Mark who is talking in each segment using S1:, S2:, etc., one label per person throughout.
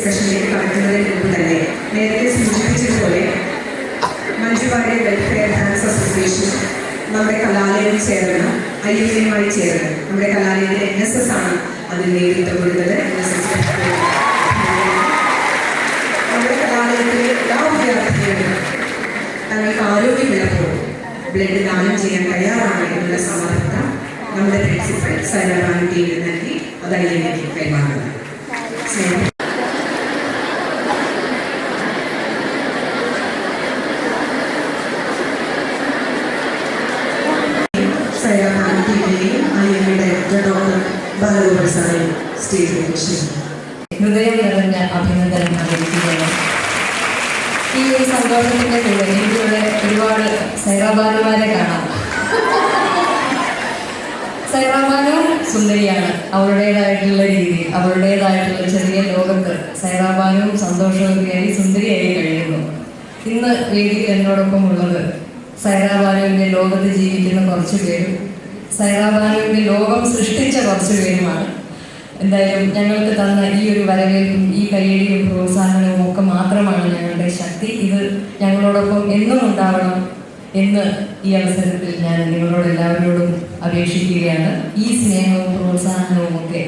S1: ഡിസ്കഷനിലേക്ക് കടക്കുന്നതിന് മുമ്പ് തന്നെ നേരത്തെ സൂചിപ്പിച്ചതുപോലെ Manju Warrier welfare dance association നമ്മുടെ കലാലയം ചേർന്ന് IMA ചേർന്ന് നമ്മുടെ കലാലയത്തിലെ NSS ആണ് അതിന് നേതൃത്വം കൊടുത്തത്. നമ്മുടെ കലാലയത്തിലെ എല്ലാ വിദ്യാർത്ഥികളും തങ്ങൾക്ക് ആരോഗ്യമുള്ളപ്പോൾ ബ്ലഡ് ദാനം ചെയ്യാൻ തയ്യാറാണ് എന്നുള്ള സമർത്ഥ നമ്മുടെ പ്രിൻസിപ്പൽ സൈറാബാനുട്ടിയിൽ നൽകി അത് IMAക്ക് കൈമാറുന്നത്. സൈറാബാനുട്ടിയെയും IMA ഡയറക്ടർ ഡോക്ടർ ബാലഗോപാൽ സാറേയും സ്റ്റേജിലേക്ക് ക്ഷണിക്കുന്നു.
S2: ഹൃദയം നിറഞ്ഞ അഭിനന്ദനം അറിയിക്കുകയാണ്. ഈ ഒരു സന്തോഷത്തിൻ്റെ കൂടെ എനിക്കിവിടെ ഒരുപാട് സൈറാബാനുമാരെ കാണാം. സൈറാബാനു സുന്ദരിയാണ്. അവളുടേതായിട്ടുള്ള രീതി, അവളുടേതായിട്ടുള്ള ചെറിയ ലോകത്ത് സൈറാബാനും സന്തോഷവതിയായി സുന്ദരിയായി കഴിയുന്നു. ഇന്ന് വേദിയിൽ എന്നോടൊപ്പം ഉള്ളത് സൈറാബാനുവിൻ്റെ ലോകത്ത് ജീവിക്കുന്ന കുറച്ച് പേരും സൈറാബാനുവിൻ്റെ ലോകം സൃഷ്ടിച്ച കുറച്ച് പേരുമാണ്. എന്തായാലും ഞങ്ങൾക്ക് തന്ന ഈ ഒരു വരവേൽപ്പും ഈ കയ്യടിയും പ്രോത്സാഹനവും ഒക്കെ മാത്രമാണ് ഞങ്ങളുടെ ശക്തി. ഇത് ഞങ്ങളോടൊപ്പം എന്നും ഉണ്ടാവണം എന്ന് ഈ അവസരത്തിൽ ഞാൻ നിങ്ങളോട് എല്ലാവരോടും അപേക്ഷിക്കുകയാണ്. ഈ സ്നേഹവും പ്രോത്സാഹനവും ഒക്കെ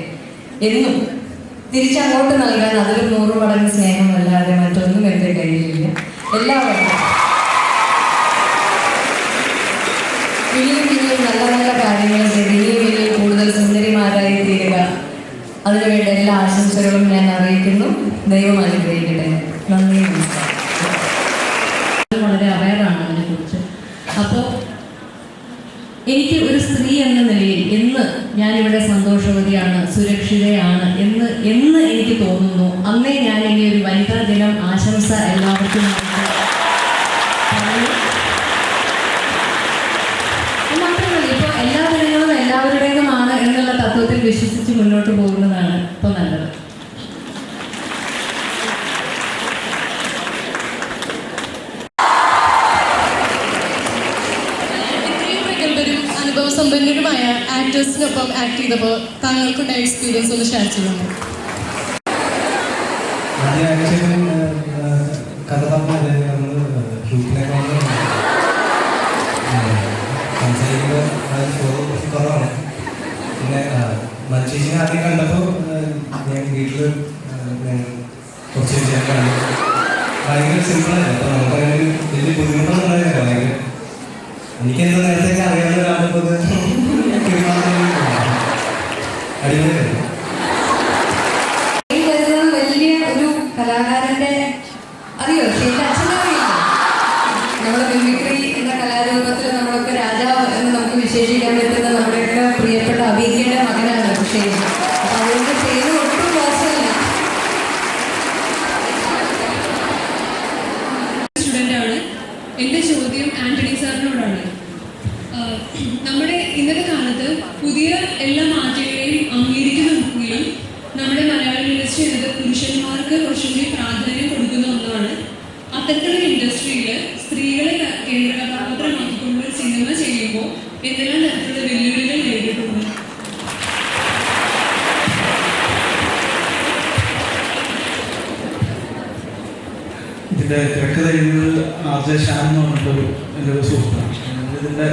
S2: എന്നും തിരിച്ചങ്ങോട്ട് നൽകാൻ അതിലും 100 മടങ്ങ് സ്നേഹമല്ലാതെ മറ്റൊന്നും എൻ്റെ കയ്യിലില്ല. എല്ലാവർക്കും ഇനിയും നല്ല നല്ല കാര്യങ്ങൾ ചെയ്ത് ഇനിയും കൂടുതൽ സുന്ദരിമാരായി തീരുക. അതിനുവേണ്ട എല്ലാ ആശംസകളും ഞാൻ അറിയിക്കുന്നു. ദൈവം അനുഗ്രഹിക്കട്ടെ. നന്ദി, നമസ്കാരം. വളരെ അവയറാണ് അതിനെക്കുറിച്ച്. അപ്പോൾ എനിക്ക് ഒരു സ്ത്രീ എന്ന നിലയിൽ എന്ന് ഞാനിവിടെ സന്തോഷവതിയാണ്, സുരക്ഷിതയാണ് എന്ന് എനിക്ക് തോന്നുന്നു, അന്നേ ഞാൻ ഇനി ഒരു വനിതാ ദിനം ആശംസ എല്ലാവർക്കും മാത്രമല്ല ഇപ്പോൾ എല്ലാ ദിനങ്ങളും എല്ലാവരുടേതുമാണ് എന്നുള്ള തത്വത്തിൽ വിശ്വസിച്ച് മുന്നോട്ട് പോകുന്നതാണ് ഇപ്പോൾ നല്ലത്.
S3: അനുഭവസമ്പന്നരുമായ ആക്ടേഴ്സിനൊപ്പം ആക്ട് ചെയ്തപ്പോൾ താങ്കൾക്കുണ്ടായ എക്സ്പീരിയൻസ് ഒന്ന് ഷെയർ ചെയ്യുന്നു.
S4: കഥ സംസാരിക്കുമ്പോൾ കുറവാണ്. പിന്നെ മനുഷ്യനെ ആദ്യം കണ്ടപ്പോൾ ഞാൻ വീട്ടിൽ കുറച്ച് വിഷയങ്ങളാണ്. ഭയങ്കര സിമ്പിളാണ്. അപ്പോൾ നമുക്കങ്ങനെ വലിയ ബുദ്ധിമുട്ടൊന്നും ഉണ്ടായില്ല. ഭയങ്കര എനിക്കെന്തോ നേരത്തേക്ക് അറിയാവുന്ന ഒരാളിപ്പോൾ അടിപൊളിയായിരുന്നു.
S2: വലിയ ഒരു കലാകാരന്റെ അറിയോ, ശരിക്കും അച്ഛനറിയില്ല. നമ്മുടെ മിമിക്രി എന്ന കലാരൂപത്തിൽ നമ്മളൊക്കെ രാജാവ് എന്ന് നമുക്ക് വിശേഷിക്കാൻ പറ്റുന്ന നമ്മുടെയൊക്കെ പ്രിയപ്പെട്ട അബീകയുടെ മകനാണ് ഷെയ്ൻ. അപ്പം അതുകൊണ്ട് ഷെയ്ന് ഒട്ടും മോശമല്ല.
S3: സ്റ്റുഡൻ്റാണ്. എൻ്റെ ചോദ്യം ആൻ്റണി സാറിനോടാണ്. നമ്മുടെ ഇന്നത്തെ കാലത്ത് പുതിയ എല്ലാ മാറ്റങ്ങളെയും അംഗീകരിക്കുന്നുണ്ടെങ്കിലും നമ്മുടെ മലയാളം ഇൻഡസ്ട്രി എന്നത് പുരുഷന്മാർക്ക് കുറച്ചുകൂടി പ്രാധാന്യം കൊടുക്കുന്ന ഒന്നാണ്. അത്തരത്തിലുള്ള ഇൻഡസ്ട്രിയിൽ സ്ത്രീകളെ കേന്ദ്ര കഥാപാത്രമാക്കിക്കൊണ്ട് സിനിമ ചെയ്യുമ്പോൾ എന്തെല്ലാം തരത്തിലുള്ള വെല്ലുവിളികൾ നേരിട്ടുണ്ട്?
S5: ഇതിൻ്റെ തിരക്കഥ എഴുതുന്നത് RJ ശ്യാം എന്ന് പറഞ്ഞിട്ടൊരു എൻ്റെ ഒരു സുഹൃത്താണ്. ഇതിൻ്റെ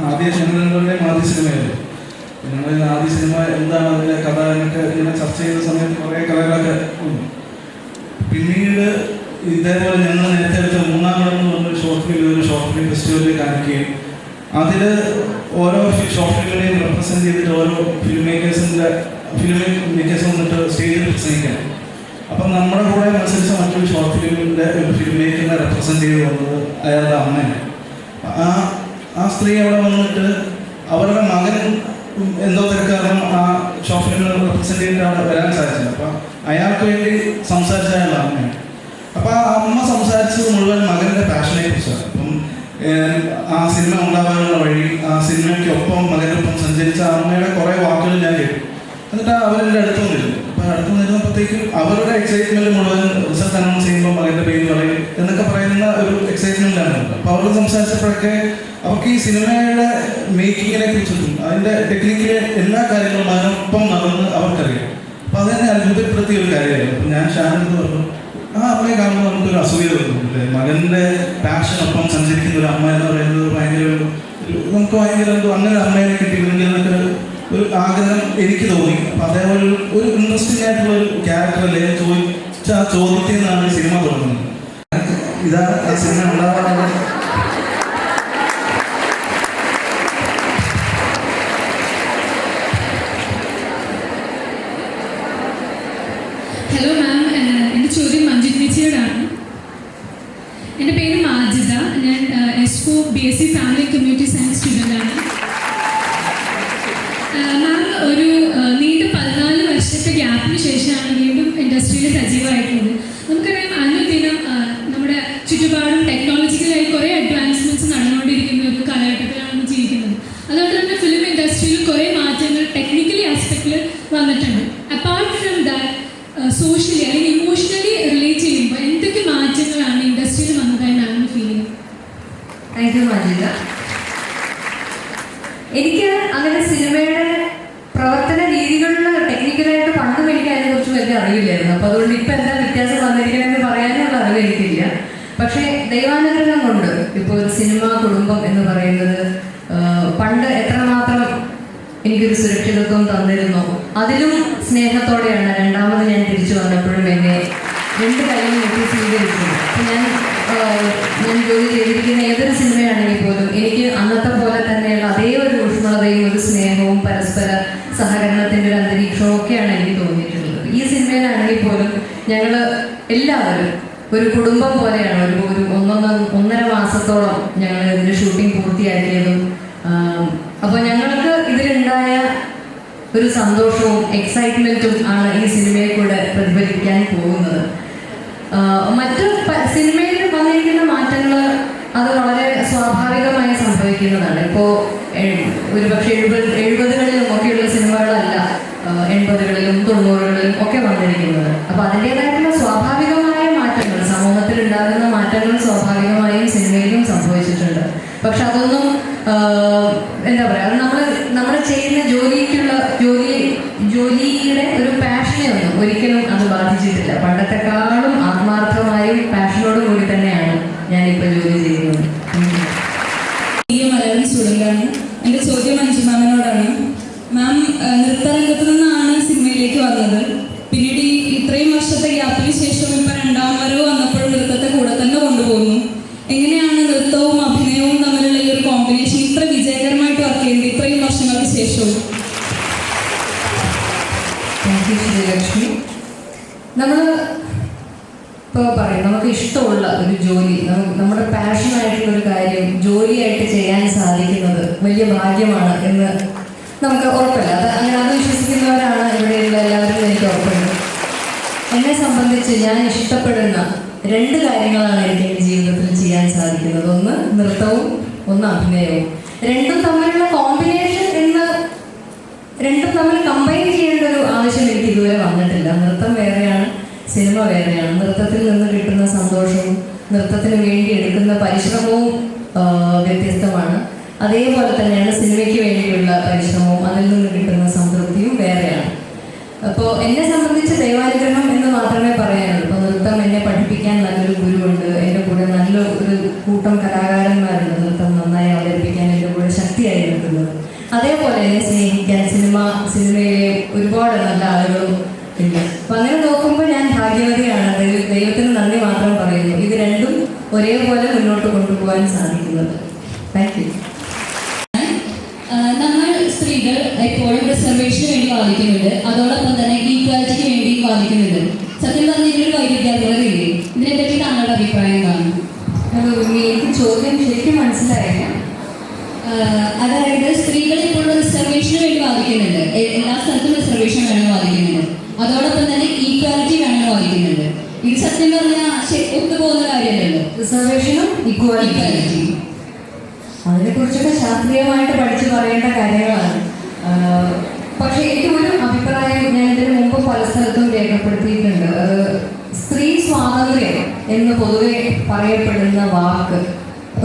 S5: ആദ്യ ഞങ്ങളുടെ ആദ്യ സിനിമയായിരുന്നു. ഞങ്ങൾ ആദ്യ സിനിമ എന്താണ് അതിൻ്റെ കഥ എന്നൊക്കെ ഇങ്ങനെ ചർച്ച ചെയ്ത സമയത്ത് കുറേ കഥകളൊക്കെ ഉണ്ട്. പിന്നീട് ഇതേപോലെ ഞങ്ങൾ നേരത്തെ എടുത്ത മൂന്നാം കടം എന്ന് പറഞ്ഞൊരു ഷോർട്ട് ഫിലിം ഫെസ്റ്റിവലിൽ കാണിക്കുകയും അതിൽ ഓരോ ഷോർട്ട് ഫിലിമിനെയും റെപ്രസെൻറ്റ് ചെയ്തിട്ട് ഓരോ ഫിലിം മേക്കേഴ്സ് വന്നിട്ട് സ്റ്റേജിൽ പ്രസംഗിക്കാൻ. അപ്പം നമ്മുടെ കൂടെ മത്സരിച്ച മറ്റൊരു ഷോർട്ട് ഫിലിം മേക്കറിനെ റെപ്രസെൻറ്റ് ചെയ്ത് വന്നത് അയാളുടെ അമ്മയാണ്. ആ സ്ത്രീ അവിടെ വന്നിട്ട് അവരുടെ മകൻ എന്തോ തിരക്കാരണം ആ ഷോർട്ട് ഫിലിമിനെ റെപ്രസെൻറ്റ് ചെയ്തിട്ട് അവിടെ വരാൻ സാധിച്ചില്ല. അപ്പം അയാൾക്ക് വേണ്ടി സംസാരിച്ച അയാളുടെ അമ്മയാണ്. അപ്പോൾ ആ അമ്മ സംസാരിച്ചത് മുഴുവൻ മകൻ്റെ പാഷനെ കുറിച്ചാണ്. അപ്പം ആ സിനിമ ഉണ്ടാകാനുള്ള വഴി, ആ സിനിമയ്ക്കൊപ്പം മകൻ്റെ ഒപ്പം സഞ്ചരിച്ച അമ്മയുടെ കുറേ വാക്കുകൾ ഞാൻ കേട്ടു. എന്നിട്ട് അവരെൻ്റെ അടുത്ത് വന്നിരുന്നു. അപ്പോൾ അടുത്ത് നിന്നപ്പോഴത്തേക്കും അവരുടെ എക്സൈറ്റ്മെൻറ്റ് മുഴുവൻ റിസൾട്ട് അനൗൺസ് ചെയ്യുമ്പോൾ മകൻ്റെ പേര് പറയും എന്നൊക്കെ പറയുന്ന ഒരു എക്സൈറ്റ്മെൻറ്റാണ്. അപ്പോൾ അവർ സംസാരിച്ചപ്പോഴൊക്കെ അവർക്ക് ഈ സിനിമയുടെ മേക്കിങ്ങിനെ കുറിച്ചിട്ടും അതിൻ്റെ ടെക്നിക്കിലെ എല്ലാ കാര്യങ്ങളും അതിനൊപ്പം നടന്ന് അവർക്കറിയാം. അപ്പോൾ അതെന്നെ അത്ഭുതപ്പെടുത്തിയ ഒരു കാര്യമായിരുന്നു. അപ്പം ഞാൻ ഷാനെന്ന് പറഞ്ഞു, ആ അമ്മയെ കാണുമ്പോൾ നമുക്കൊരു അസൂയ തോന്നുന്നില്ലേ, മകൻ്റെ പാഷനൊപ്പം സഞ്ചരിക്കുന്ന ഒരു അമ്മ എന്ന് പറയുന്നത് ഭയങ്കര നമുക്ക് ഭയങ്കര എന്തോ അങ്ങനെ അമ്മേനെ കിട്ടിയിരുന്നെങ്കിൽ എന്നൊക്കെ ഒരു ആഗ്രഹം എനിക്ക് തോന്നി. അപ്പം അതേപോലെ ഒരു ഇൻട്രസ്റ്റിംഗ് ആയിട്ടുള്ള ഒരു ക്യാരക്ടറല്ലേ ചോദിച്ച ആ ചോദ്യത്തിൽ നിന്നാണ് ഈ സിനിമ തുടങ്ങുന്നത്. ഇതാണ് ആ സിനിമ ഉണ്ടാവാനുള്ള
S3: ഹലോ മാം, എൻ്റെ ചോദ്യം മഞ്ജിത് ചേച്ചിയോടാണ്. എൻ്റെ പേര് മാജിദ. ഞാൻ S4 BSc family community science സ്റ്റുഡൻ്റാണ്. മാം, ഒരു നീണ്ട 14 വർഷത്തെ ഗ്യാപ്പിന് ശേഷമാണ് വീണ്ടും ഇൻഡസ്ട്രിയിൽ സജീവമായിട്ടുള്ളത്. നമുക്കറിയാം, അനുദിനം നമ്മുടെ ചുറ്റുപാടും ടെക്നോളജിക്കലായി കുറേ അഡ്വാൻസ്മെൻറ്റ്സ് നടന്നുകൊണ്ടിരിക്കുന്ന ഒരു കാലഘട്ടത്തിലാണ് ജീവിക്കുന്നത്. അതുകൊണ്ട് തന്നെ ഫിലിം ഇൻഡസ്ട്രിയിൽ കുറേ മാറ്റങ്ങൾ ടെക്നിക്കലി ആസ്പെക്റ്റിൽ വന്നിട്ടുണ്ട്. അപ്പാർട്ട് ഫ്രം ദാറ്റ്, സോഷ്യലി അല്ലെങ്കിൽ ഇമോഷണലി റിലേറ്റ് ചെയ്യുമ്പോൾ എന്തൊക്കെ മാറ്റങ്ങളാണ് ഇൻഡസ്ട്രിയിൽ വന്നതായി മാമിന് ഫീൽ ചെയ്യുന്നത്?
S2: Thank you Majida. എനിക്ക് അങ്ങനെ സിനിമയുടെ പ്രവർത്തന രീതികളിൽ ടെക്നിക്കലായിട്ട് പണ്ടും എനിക്ക് അതിനെക്കുറിച്ച് വലിയ അറിയില്ലായിരുന്നു. അപ്പോൾ അതുകൊണ്ട് ഇപ്പം എന്താ വ്യത്യാസം വന്നിരിക്കണമെന്ന് പറയാനുള്ള അറിവ് എനിക്കില്ല. പക്ഷേ ദൈവാനുഗ്രഹം കൊണ്ട് ഇപ്പോൾ ഒരു സിനിമാ കുടുംബം എന്ന് പറയുന്നത് പണ്ട് എത്രമാത്രം എനിക്കൊരു സുരക്ഷിതത്വം തന്നിരുന്നു, അതിലും സ്നേഹത്തോടെയാണ് രണ്ടാമത് ഞാൻ തിരിച്ചു വന്നപ്പോഴും എന്നെ 2 കൈയും നീട്ടി സ്വീകരിച്ചത്. അപ്പം ഞാൻ ജോലി ചെയ്തിരിക്കുന്ന ഏതൊരു സിനിമയാണെങ്കിൽ പോലും എനിക്ക് അന്നത്തെ പോലെ തന്നെയുള്ള അതേ ഒരു ഊഷ്മളതയും ഒരു സ്നേഹവും പരസ്പര സഹകരണത്തിൻ്റെ ഒരു അന്തരീക്ഷവും ഒക്കെയാണ് എനിക്ക് തോന്നിയിട്ടുള്ളത്. ഈ സിനിമയിലാണെങ്കിൽ പോലും ഞങ്ങൾ എല്ലാവരും ഒരു കുടുംബം പോലെയാണ്. ഒരു 1.5 മാസത്തോളം ഞങ്ങൾ ഇതിൻ്റെ ഷൂട്ടിംഗ് പൂർത്തിയാക്കിയതും. അപ്പോൾ ഞങ്ങൾക്ക് ഇതിലുണ്ടായ ഒരു സന്തോഷവും എക്സൈറ്റ്മെൻറ്റും ആണ് ഈ സിനിമയെ കൂടെ പ്രതിഫലിക്കാൻ പോകുന്നത്. മറ്റു സിനിമയിൽ വന്നിരിക്കുന്ന മാറ്റങ്ങൾ അത് വളരെ സ്വാഭാവികമായി സംഭവിക്കുന്നതാണ്. ഇപ്പോൾ ഒരുപക്ഷെ 70-കളിലും ഒക്കെയുള്ള സിനിമകളല്ല 80-കളിലും 90-കളിലും ഒക്കെ വന്നിരിക്കുന്നത്. അപ്പോൾ അതിൻ്റേതായിട്ടുള്ള സ്വാഭാവികമായ മാറ്റങ്ങൾ, സമൂഹത്തിൽ ഉണ്ടാകുന്ന മാറ്റങ്ങൾ സ്വാഭാവികമായും സിനിമയിലും സംഭവിച്ചിട്ടുണ്ട്. പക്ഷെ അതൊന്നും എന്താ പറയുക, അത് നമ്മൾ ചെയ്യുന്ന ജോലിയുടെ ഒരു പാഷനെ ഒന്നും ഒരിക്കലും അത് ബാധിച്ചിട്ടില്ല. പണ്ടത്തെക്കാളും ആത്മാർത്ഥമായും പാഷനോടും കൂടി തന്നെയാണ് ഞാനിപ്പോൾ ജോലി ചെയ്യുന്നത്.
S6: മലയാളം സ്റ്റുഡൻ്റാണ്. എൻ്റെ ചോദ്യം മഞ്ജു മാമിനോടാണ്. മാം നൃത്തരംഗത്ത് നിന്നാണ് സിനിമയിലേക്ക് വന്നത്. പിന്നീട് ഇത്രയും വർഷത്തെ ഗ്യാപ്പിന് ശേഷം ഇപ്പം 2ാം വരവ് വന്നപ്പോഴും നൃത്തത്തെ കൂടെ തന്നെ കൊണ്ടുപോകുന്നു. എങ്ങനെയാണ് നൃത്തവും അഭിനയവും തമ്മിലുള്ള ഈ ഒരു കോമ്പിനേഷൻ ഇത്ര വിജയകരമായിട്ട് വർക്ക് ചെയ്യുന്നത് ഇത്രയും വർഷങ്ങൾക്ക് ശേഷവും?
S2: ശ്രീലക്ഷ്മി, നമ്മൾ ഇപ്പോൾ പറയും നമുക്ക് ഇഷ്ടമുള്ള ഒരു ജോലി, നമ്മുടെ പാഷനായിട്ടുള്ള ഒരു കാര്യം ജോലിയായിട്ട് ചെയ്യാൻ സാധിക്കുന്നത് വലിയ ഭാഗ്യമാണ് എന്ന് നമുക്ക് ഉറപ്പില്ല. അത് വിശ്വസിക്കുന്നവരാണ് ഇവിടെയുള്ള എല്ലാവരും, എനിക്ക് ഉറപ്പുണ്ട്. എന്നെ സംബന്ധിച്ച് ഞാൻ ഇഷ്ടപ്പെടുന്ന 2 കാര്യങ്ങളാണ് എനിക്ക് എൻ്റെ ജീവിതത്തിൽ ചെയ്യാൻ സാധിക്കുന്നത്. ഒന്ന് നൃത്തവും, ഒന്ന് അഭിനയവും. രണ്ടും തമ്മിലുള്ള കോമ്പിനേഷൻ രണ്ടും തമ്മിൽ കമ്പൈൻ ചെയ്യേണ്ട ഒരു ആവശ്യം എനിക്ക് ഇതുവരെ വന്നിട്ടില്ല. നൃത്തം വേറെയാണ്, സിനിമ വേറെയാണ്. നൃത്തത്തിൽ നിന്ന് കിട്ടുന്ന സന്തോഷവും നൃത്തത്തിന് വേണ്ടി എടുക്കുന്ന പരിശ്രമവും വ്യത്യസ്തമാണ്. അതേപോലെ തന്നെയാണ് സിനിമയ്ക്ക് വേണ്ടിയുള്ള പരിശ്രമവും അതിൽ നിന്ന് കിട്ടുന്ന സംതൃപ്തിയും വേറെയാണ്. അപ്പോൾ എന്നെ സംബന്ധിച്ച് ദൈവാനുഗ്രഹം എന്ന് മാത്രമേ പറയാനുള്ളൂ. ഇപ്പോൾ നൃത്തം എന്നെ പഠിപ്പിക്കാൻ നല്ലൊരു ഗുരുവുണ്ട്, എൻ്റെ കൂടെ നല്ല ഒരു കൂട്ടം കലാകാരന്മാരുണ്ട് നൃത്തം നന്നായി അവതരിപ്പിക്കാൻ എൻ്റെ കൂടെ ശക്തിയായി നിൽക്കുന്നത്. അതേപോലെ എന്നെ സ്നേഹിക്കാൻ സിനിമയിലെ ഒരുപാട് നല്ല ആളുകളും ഉണ്ട്. അപ്പം അങ്ങനെ നോക്കുമ്പോൾ ഞാൻ ഭാഗ്യവതിയാണ്. ദൈവത്തിന് നന്ദി മാത്രം പറയുന്നു. ഇത് രണ്ടും ഒരേപോലെ മുന്നോട്ട് കൊണ്ടുപോകാൻ സാധിക്കുന്നത്. Thank you.
S6: നമ്മൾ സ്ത്രീകൾ എപ്പോഴും റിസർവേഷന് വേണ്ടി വാദിക്കുന്നുണ്ട്, അതോടൊപ്പം തന്നെ ഈക്വാലിറ്റിക്ക് വേണ്ടി വാദിക്കുന്നുണ്ട്. സത്യം പറഞ്ഞ ഇതിലൊരു വൈരുദ്ധ്യാത്മകതയില്ലേ? ഇതിനെപ്പറ്റി താങ്കളുടെ അഭിപ്രായം എന്താണ്?
S2: എനിക്ക് ചോദ്യം ശരിക്കും മനസ്സിലായില്ല.
S6: അതായത് സ്ത്രീകൾ ഇപ്പോഴും റിസർവേഷന് വേണ്ടി വാദിക്കുന്നുണ്ട്, എല്ലാ സ്ഥലത്തും റിസർവേഷൻ വേണം വാദിക്കുന്നുണ്ട്, അതോടൊപ്പം തന്നെ ഈക്വാലിറ്റി വേണം വാദിക്കുന്നുണ്ട്. ഇത് സത്യം പറഞ്ഞാൽ ഒത്തുപോകുന്ന കാര്യമല്ലല്ലോ.
S2: റിസർവേഷനും ഇക്വാലിറ്റി അതിനെക്കുറിച്ചൊക്കെ ശാസ്ത്രീയമായിട്ട് പഠിച്ചു പറയേണ്ട കാര്യങ്ങളാണ്. പക്ഷേ എനിക്ക് ഒരു അഭിപ്രായം ഞാൻ ഇതിന് മുമ്പ് പല സ്ഥലത്തും രേഖപ്പെടുത്തിയിട്ടുണ്ട്. സ്ത്രീ സ്വാതന്ത്ര്യം എന്ന് പൊതുവെ പറയപ്പെടുന്ന വാക്ക്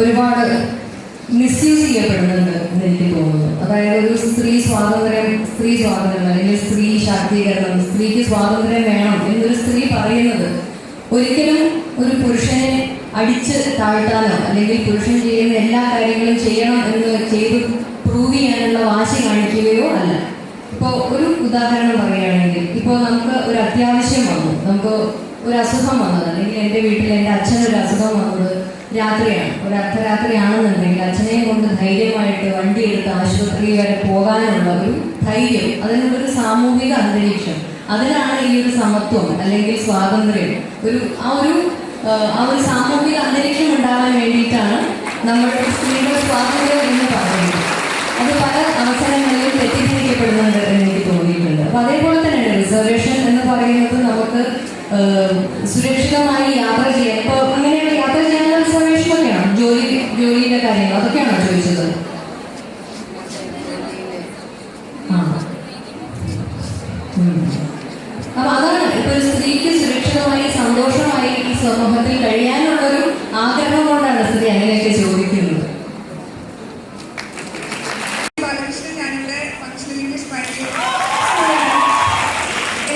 S2: ഒരുപാട് മിസ്യൂസ് ചെയ്യപ്പെടുന്നുണ്ട് എന്ന് എനിക്ക് തോന്നുന്നു. അതായത് ഒരു സ്ത്രീ സ്വാതന്ത്ര്യം അല്ലെങ്കിൽ സ്ത്രീ ശാക്തീകരണം, സ്ത്രീ സ്ത്രീക്ക് സ്വാതന്ത്ര്യം വേണം എന്നൊരു സ്ത്രീ പറയുന്നത് ഒരിക്കലും ഒരു പുരുഷനെ അടിച്ച് താഴ്ത്താനോ അല്ലെങ്കിൽ പുരുഷൻ ചെയ്യുന്ന എല്ലാ കാര്യങ്ങളും ചെയ്യണം എന്ന് ചെയ്ത് പ്രൂവ് ചെയ്യാനുള്ള വാശി കാണിക്കുകയോ അല്ല. ഇപ്പോൾ ഒരു ഉദാഹരണം പറയുകയാണെങ്കിൽ, ഇപ്പോൾ നമുക്ക് ഒരു അത്യാവശ്യം വന്നു, നമുക്ക് ഒരു അസുഖം വന്നത്, അല്ലെങ്കിൽ എൻ്റെ വീട്ടിൽ എൻ്റെ അച്ഛനൊരു അസുഖം വന്നത് രാത്രിയാണ്, ഒരു അർദ്ധരാത്രിയാണെന്നുണ്ടെങ്കിൽ അച്ഛനെയും കൊണ്ട് ധൈര്യമായിട്ട് വണ്ടി എടുത്ത് ആശുപത്രി വരെ പോകാനുള്ള ഒരു ധൈര്യം, അതിനുള്ളൊരു സാമൂഹിക അന്തരീക്ഷം, അതിനാണ് ഈ ഒരു സമത്വം അല്ലെങ്കിൽ സ്വാതന്ത്ര്യം, ആ ഒരു സാമൂഹിക അന്തരീക്ഷം ഉണ്ടാകാൻ വേണ്ടിയിട്ടാണ് നമ്മൾ സ്ത്രീകളുടെ സ്വാതന്ത്ര്യം എന്ന് പറയുന്നത്. അത് പല അവസരങ്ങളിലും തെറ്റിദ്ധരിക്കപ്പെടുന്നുണ്ട് എന്ന് എനിക്ക് തോന്നിയിട്ടുണ്ട്. അപ്പോൾ അതേപോലെ തന്നെയാണ് റിസർവേഷൻ എന്ന് പറയുന്നത് നമുക്ക് സുരക്ഷിതമായി യാത്ര ചെയ്യാൻ, ഇപ്പോൾ അങ്ങനെയുള്ള യാത്ര ചെയ്യാനുള്ള റിസർവേഷനൊക്കെയാണ്, ജോലിയുടെ കാര്യങ്ങൾ അതൊക്കെയാണോ ചോദിച്ചത്? അപ്പൊ അതാണ് ഇപ്പൊ ഒരു സ്ത്രീക്ക് സുരക്ഷിതമായി സന്തോഷമായി ഈ സമൂഹത്തിൽ കഴിയാനുള്ളൊരു ആഗ്രഹം കൊണ്ടാണ് സ്ത്രീ അങ്ങനെയൊക്കെ ചോദിക്കുന്നത്.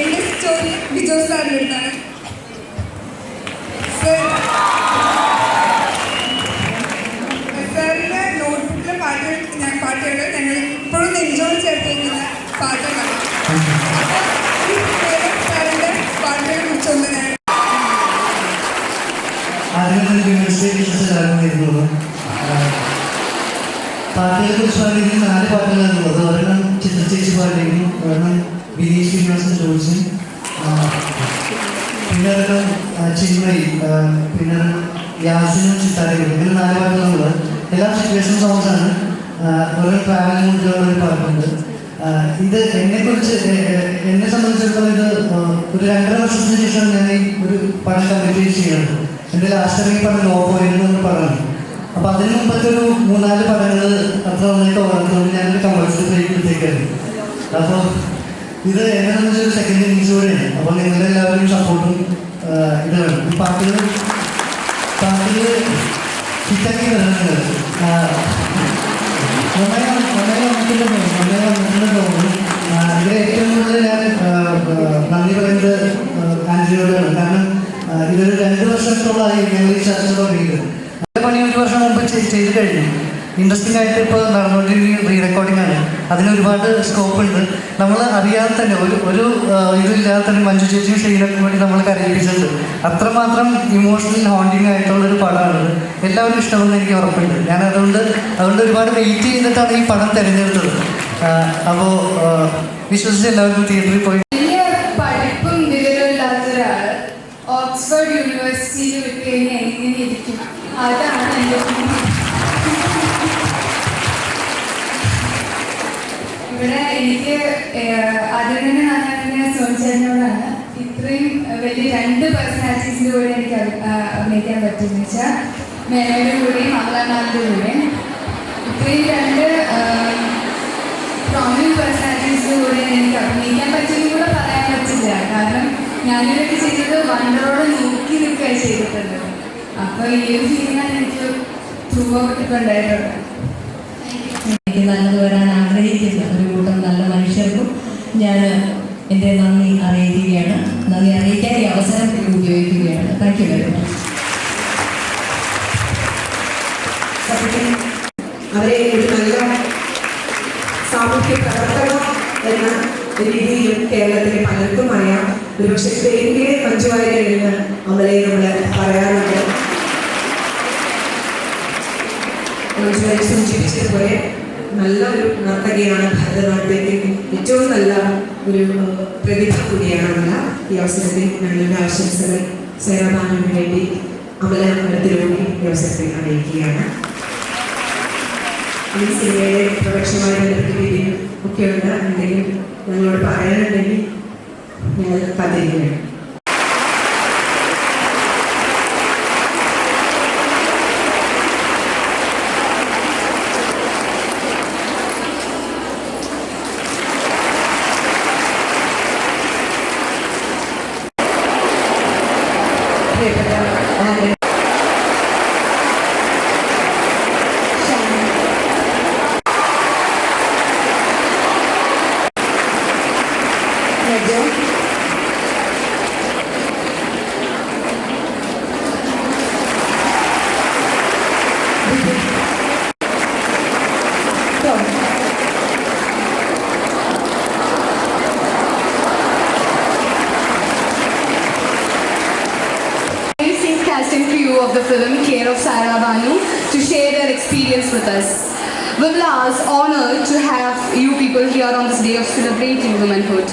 S7: എന്റെ സ്റ്റോറി ബിജോ സാറിൻ്റെ അടുത്താണ്. സാറിന്റെ നോട്ട്ബുക്കിലെ പാട്ടുകൾ ഞങ്ങൾ ഇപ്പോഴും നെഞ്ചോട് ചേർത്തേക്കുന്ന പാട്ടുകളാണ്. സാറിന്റെ പാട്ടുകളെ കുറിച്ചൊന്ന് ഞാൻ
S8: പാട്ടുകളെ കുറിച്ച് പറയുന്നത് 4 പാട്ടുകളാണുള്ളത്. ഒരെണ്ണം ചിത്രചേച്ചി പാടിയിരിക്കുന്നു, ഒരെണ്ണം വിനീത് ശ്രീനിവാസൻ ചോദിച്ചു, പിന്നെ ഒരെണ്ണം ചിന്മയി, പിന്നെ യാസിനും ചിത്താരയും, ഇങ്ങനെ 4 പാട്ടുകളുള്ളത്. എല്ലാം സിറ്റുവേഷൻ സോങ്സ് ആണ്. ഓരോ ട്രാവൽ മൂഡിലുള്ള ഒരു പാട്ടുണ്ട്. ഇത് എന്നെ സംബന്ധിച്ചിടത്തോളം ഇത് ഒരു 2.5 വർഷത്തിന് ശേഷം ഞാൻ ഈ ഒരു പടം കംപ്ലീറ്റ് ചെയ്യുന്നത്. എൻ്റെ ലാസ്റ്റ് ഇറങ്ങി പടം ലോ പോയിരുന്നു എന്ന് പടമാണ്. അപ്പോൾ അതിന് മുമ്പത്തെ ഒരു 3-4 പടങ്ങൾ അത്ര നന്നായിട്ട് ഓർത്തുകൊണ്ട് ഞാനൊരു കമേഴ്ഷ്യൽ ബ്രേക്ക് എടുത്തേക്കായിരുന്നു. അപ്പോൾ ഇത് എന്നെ സംബന്ധിച്ചൊരു സെക്കൻഡ് ഇന്നിങ്സ് കൂടെയാണ്. അപ്പോൾ നിങ്ങളുടെ എല്ലാവരും സപ്പോർട്ടും ഇത് വേണം. ഈ പാട്ടുകൾ ഹിറ്റാക്കി വരുന്നുണ്ട്. നന്നായി വന്നിട്ടുണ്ടെന്ന് തോന്നുന്നു. ഇതിൽ ഏറ്റവും കൂടുതൽ ഞാൻ നന്ദി പറയുന്നത് ആൻജിയോടാണ്. കാരണം ഇതൊരു 2 വർഷത്തോളമായി ഞങ്ങൾ ഈ ചർച്ച തുടങ്ങിയിട്ട്. പണി 1 വർഷം മുമ്പ് ചെയ്ത് കഴിഞ്ഞു. ഇൻട്രസ്റ്റിംഗ് ആയിട്ട് ഇപ്പോൾ നടന്നുകൊണ്ടിരിക്കുന്ന റീ റെക്കോർഡിംഗ് ആണ്. അതിന് ഒരുപാട് സ്കോപ്പ് ഉണ്ട്. നമ്മൾ അറിയാതെ തന്നെ ഒരു ഇതില്ലാതെ തന്നെ മഞ്ജു ചേച്ചിയും ഷെയ്നൊക്കെ വേണ്ടി നമ്മൾ കരയിപ്പിച്ചിട്ടുണ്ട്. അത്രമാത്രം ഇമോഷണൽ ഹോണ്ടിങ് ആയിട്ടുള്ളൊരു പടമാണ്. എല്ലാവരും ഇഷ്ടമെന്ന് എനിക്ക് ഉറപ്പുണ്ട്. ഞാൻ അതുകൊണ്ട് ഒരുപാട് വെയിറ്റ് ചെയ്തിട്ടാണ് ഈ പടം തിരഞ്ഞെടുത്തത്. അപ്പോൾ വിശ്വസിച്ച് എല്ലാവർക്കും തിയേറ്ററിൽ പോയി.
S7: വലിയ പഠിപ്പും വിവരവും ഇല്ലാത്ത ഒരാൾ ഓക്സ്ഫോർഡ് യൂണിവേഴ്സിറ്റിയിൽ വിട്ട് കഴിഞ്ഞാൽ എങ്ങനെ ഇരിക്കും? അതാണ് എൻ്റെ ഇവിടെ എനിക്ക് അതിൽ തന്നെ ഞാൻ സോണിച്ചേട്ടനോടാണ് ഇത്രയും വലിയ 2 പേഴ്സണാലിറ്റീസിൻ്റെ കൂടെ എനിക്ക് അഭിനയിക്കാൻ പറ്റുമെന്ന് വെച്ചാൽ മേനയുടെ കൂടെയും അമലാമാരുടെ കൂടെയും. ഇത്രയും 2 പ്രോമിനന്റ് പേഴ്സണാലിറ്റീസിൻ്റെ കൂടെ എനിക്ക് അഭിനയിക്കാൻ പറ്റുമെന്ന് കൂടെ പറയാൻ പറ്റില്ല. കാരണം ഞാനിതൊക്കെ ചെയ്തത് വണ്ടറോടെ നോക്കി നിൽക്കുകയാണ് ചെയ്തിട്ടുള്ളത്. അപ്പോൾ ഈ ഒരു ഫീലിംഗാണ് എനിക്ക് ത്രൂ ഔട്ട് ഇപ്പം ഉണ്ടായിട്ടുള്ളത്.
S2: എനിക്ക് നല്ലത് വരാൻ ആഗ്രഹിക്കുന്ന ഒരു കൂട്ടം നല്ല മനുഷ്യർക്കും ഞാൻ എൻ്റെ നന്ദി അറിയിക്കുകയാണ്. നന്ദി അറിയിക്കാൻ ഈ അവസരം ഉപയോഗിക്കുകയാണ്. Thank you very much.
S1: അവരെ ഒരു നല്ല സാമൂഹ്യ പ്രവർത്തകർ എന്ന രീതിയിലും കേരളത്തിലെ പലർക്കും അറിയാം. ഒരുപക്ഷെ പേരിലെ മഞ്ജു വാര്യരിൽ നിന്ന് അമലയെ നമ്മൾ പറയാറുണ്ട്. മഞ്ജു വാര്യർ സൂചിപ്പിച്ചതുപോലെ നല്ലൊരു നർത്തകിയാണ്. ഭരതനാട്യത്തിൽ ഏറ്റവും നല്ല ഒരു പ്രതിഭ കൂടിയാണ് അമല. ഈ അവസരത്തിൽ ഞങ്ങളുടെ ആശംസകൾ സേവാഭാനുവിന് വേണ്ടി അമല അടുത്തിലൂടെ ഈ അവസരത്തിൽ അറിയിക്കുകയാണ്. ഈ സിനിമയുടെ പ്രൊഡക്ഷനുമായി ബന്ധപ്പെട്ട് ഒക്കെ ഉണ്ട്. എന്തെങ്കിലും ഞങ്ങളോട് പറയാനുണ്ടെങ്കിൽ ഞങ്ങൾ കാത്തിരിക്കുകയാണ്.
S7: of Saira Banu to share their experience with us. Vibla is honored to have you people here on this day of celebrating womanhood.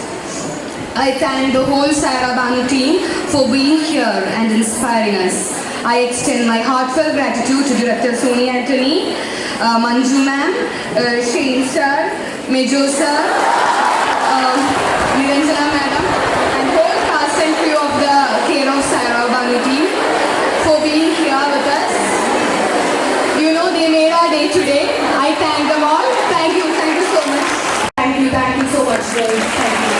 S7: I thank the whole Saira Banu team for being here and inspiring us. I extend my heartfelt gratitude to Director Soni Anthony, Manju ma'am, Shane sir, Mejo sir, Niranjana madam, and whole cast and crew of the Care of Saira Banu team for being here with us. You know, they made our day today. I thank them all. Thank you so much. Thank you so much, girls. Thank you.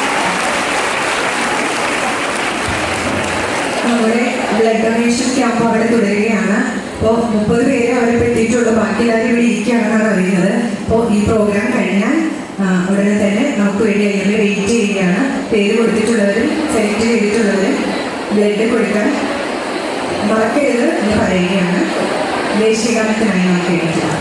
S1: നമ്മുടെ blood donation camp അവിടെ തുടരുകയാണ്. അപ്പോൾ 30 പേര് അവരെ പറ്റിയിട്ടുള്ളൂ, ബാക്കി എല്ലാവരും ഇവിടെ ഇരിക്കുകയാണെന്നാണ് അറിയുന്നത്. അപ്പോൾ ഈ പ്രോഗ്രാം കഴിഞ്ഞാൽ ഉടനെ തന്നെ നമുക്ക് വേണ്ടി അതിൽ വെയിറ്റ് ചെയ്യുകയാണ്. പേര് കൊടുത്തിട്ടുള്ളവരും സെലക്ട് ചെയ്തിട്ടുള്ളവരും ബ്ലഡ് കൊടുക്കാൻ മറക്കരുത് എന്ന് പറയുകയാണ്. ദേശീയഗാനത്തിനായി നമുക്ക് എഴുതിയത്.